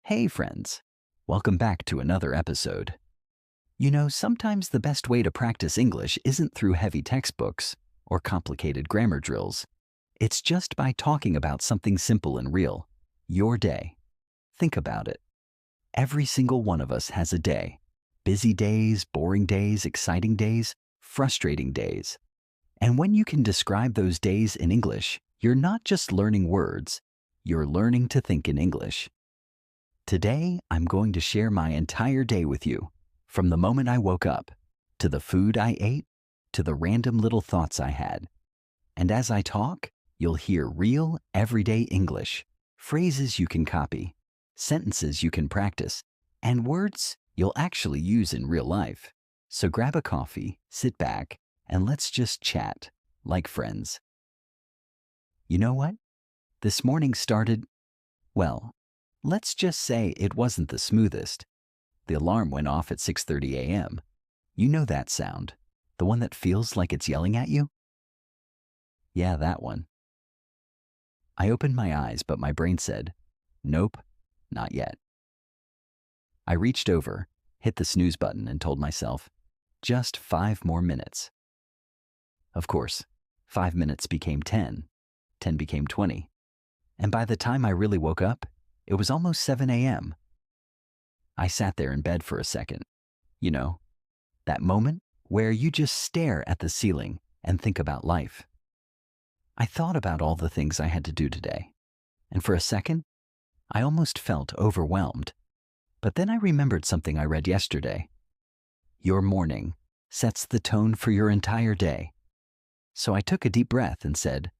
Hey friends, welcome back to another episode. Sometimes the best way to practice English isn't through heavy textbooks or complicated grammar drills. It's just by talking about something simple and real, your day. Think about it. Every single one of us has a day. Busy days, boring days, exciting days, frustrating days. And when you can describe those days in English, you're not just learning words, you're learning to think in English. Today, I'm going to share my entire day with you, from the moment I woke up, to the food I ate, to the random little thoughts I had. And as I talk, you'll hear real, everyday English, phrases you can copy, sentences you can practice, and words you'll actually use in real life. So grab a coffee, sit back, and let's just chat like friends. You know what? This morning started, well, let's just say it wasn't the smoothest. The alarm went off at 6:30 a.m. You know that sound, the one that feels like it's yelling at you? Yeah, that one. I opened my eyes, but my brain said, nope, not yet. I reached over, hit the snooze button, and told myself, just 5 more minutes. Of course, 5 minutes became 10, 10 became 20, and by the time I really woke up, it was almost 7 a.m. I sat there in bed for a second. You know, that moment where you just stare at the ceiling and think about life. I thought about all the things I had to do today, and for a second, I almost felt overwhelmed. But then I remembered something I read yesterday. Your morning sets the tone for your entire day. So I took a deep breath and said,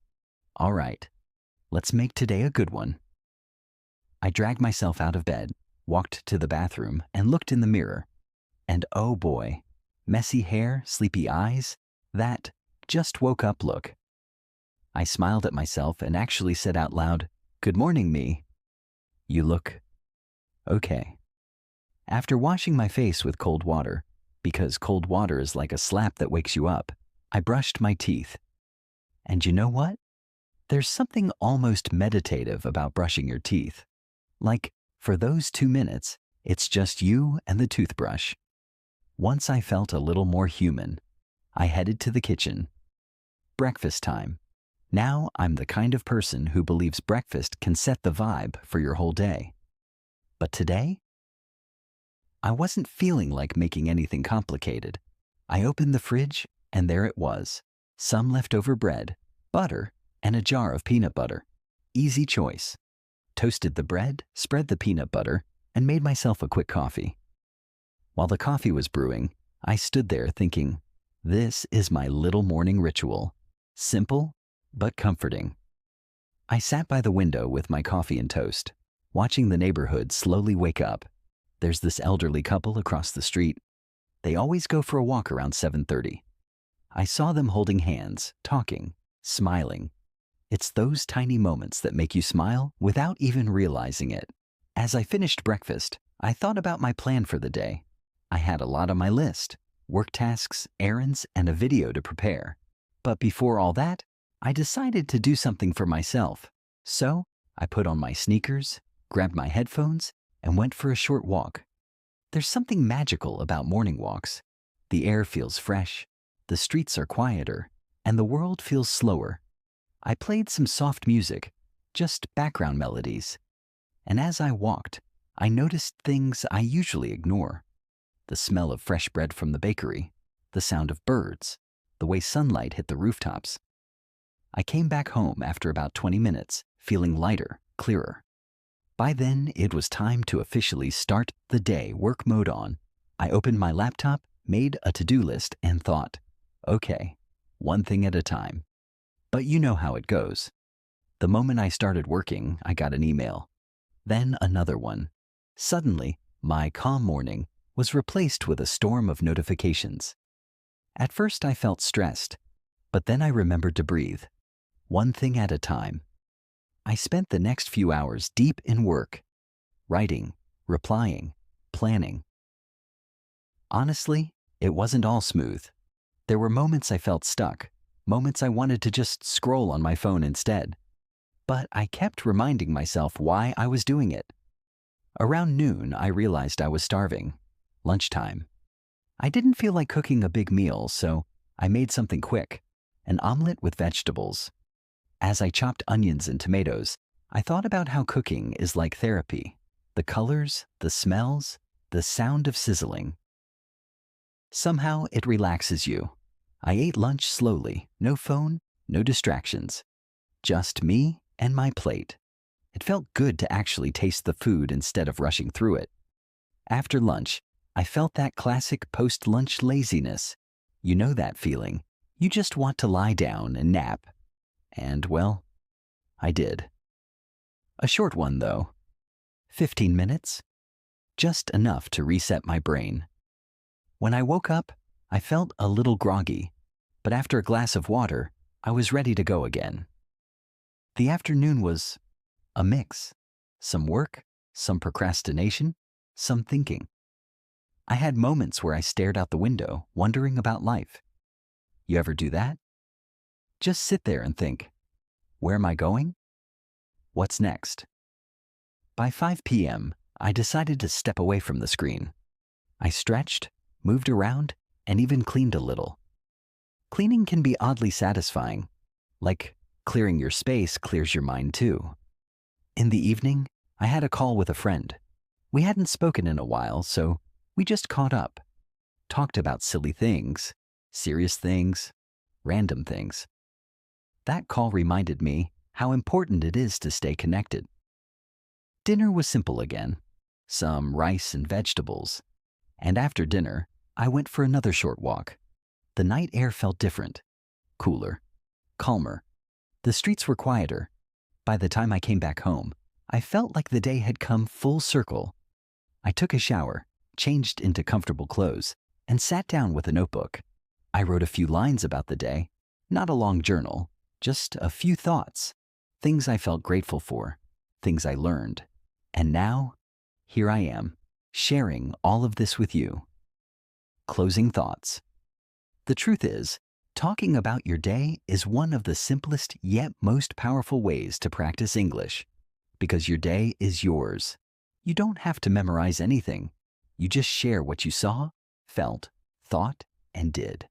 all right, let's make today a good one. I dragged myself out of bed, walked to the bathroom, and looked in the mirror. And oh boy, messy hair, sleepy eyes, that just woke up look. I smiled at myself and actually said out loud, good morning, me. You look okay. After washing my face with cold water, because cold water is like a slap that wakes you up, I brushed my teeth. And you know what? There's something almost meditative about brushing your teeth. Like, for those 2 minutes, it's just you and the toothbrush. Once I felt a little more human, I headed to the kitchen. Breakfast time. Now I'm the kind of person who believes breakfast can set the vibe for your whole day. But today, I wasn't feeling like making anything complicated. I opened the fridge, and there it was. Some leftover bread, butter, and a jar of peanut butter. Easy choice. Toasted the bread, spread the peanut butter, and made myself a quick coffee. While the coffee was brewing, I stood there thinking, this is my little morning ritual. Simple, but comforting. I sat by the window with my coffee and toast, watching the neighborhood slowly wake up. There's this elderly couple across the street. They always go for a walk around 7:30. I saw them holding hands, talking, smiling. It's those tiny moments that make you smile without even realizing it. As I finished breakfast, I thought about my plan for the day. I had a lot on my list: work tasks, errands, and a video to prepare. But before all that, I decided to do something for myself. So I put on my sneakers, grabbed my headphones, and went for a short walk. There's something magical about morning walks. The air feels fresh, the streets are quieter, and the world feels slower. I played some soft music, just background melodies. And as I walked, I noticed things I usually ignore. The smell of fresh bread from the bakery, the sound of birds, the way sunlight hit the rooftops. I came back home after about 20 minutes, feeling lighter, clearer. By then, it was time to officially start the day work mode on. I opened my laptop, made a to-do list, and thought, okay, one thing at a time. But you know how it goes. The moment I started working, I got an email. Then another one. Suddenly, my calm morning was replaced with a storm of notifications. At first I felt stressed, but then I remembered to breathe. One thing at a time. I spent the next few hours deep in work, writing, replying, planning. Honestly, it wasn't all smooth. There were moments I felt stuck, moments I wanted to just scroll on my phone instead. But I kept reminding myself why I was doing it. Around noon, I realized I was starving. Lunchtime. I didn't feel like cooking a big meal, so I made something quick, an omelet with vegetables. As I chopped onions and tomatoes, I thought about how cooking is like therapy. The colors, the smells, the sound of sizzling. Somehow it relaxes you. I ate lunch slowly, no phone, no distractions. Just me and my plate. It felt good to actually taste the food instead of rushing through it. After lunch, I felt that classic post-lunch laziness. You know that feeling. You just want to lie down and nap. And, well, I did. A short one, though. 15 minutes? Just enough to reset my brain. When I woke up, I felt a little groggy, but after a glass of water, I was ready to go again. The afternoon was a mix. Some work, some procrastination, some thinking. I had moments where I stared out the window, wondering about life. You ever do that? Just sit there and think, where am I going? What's next? By 5 p.m., I decided to step away from the screen. I stretched, moved around, and even cleaned a little. Cleaning can be oddly satisfying, like clearing your space clears your mind too. In the evening, I had a call with a friend. We hadn't spoken in a while, so we just caught up, talked about silly things, serious things, random things. That call reminded me how important it is to stay connected. Dinner was simple again, some rice and vegetables. And after dinner, I went for another short walk. The night air felt different, cooler, calmer. The streets were quieter. By the time I came back home, I felt like the day had come full circle. I took a shower, changed into comfortable clothes, and sat down with a notebook. I wrote a few lines about the day, not a long journal, just a few thoughts, things I felt grateful for, things I learned. And now, here I am, sharing all of this with you. Closing thoughts. The truth is, talking about your day is one of the simplest yet most powerful ways to practice English, because your day is yours. You don't have to memorize anything. You just share what you saw, felt, thought, and did.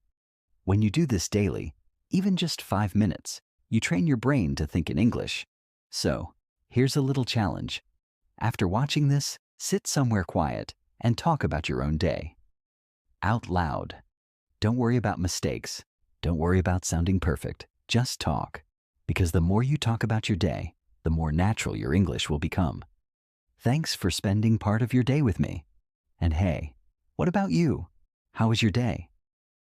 When you do this daily, even just 5 minutes, you train your brain to think in English. So, here's a little challenge. After watching this, sit somewhere quiet and talk about your own day. Out loud. Don't worry about mistakes. Don't worry about sounding perfect. Just talk. Because the more you talk about your day, the more natural your English will become. Thanks for spending part of your day with me. And hey, what about you? How was your day?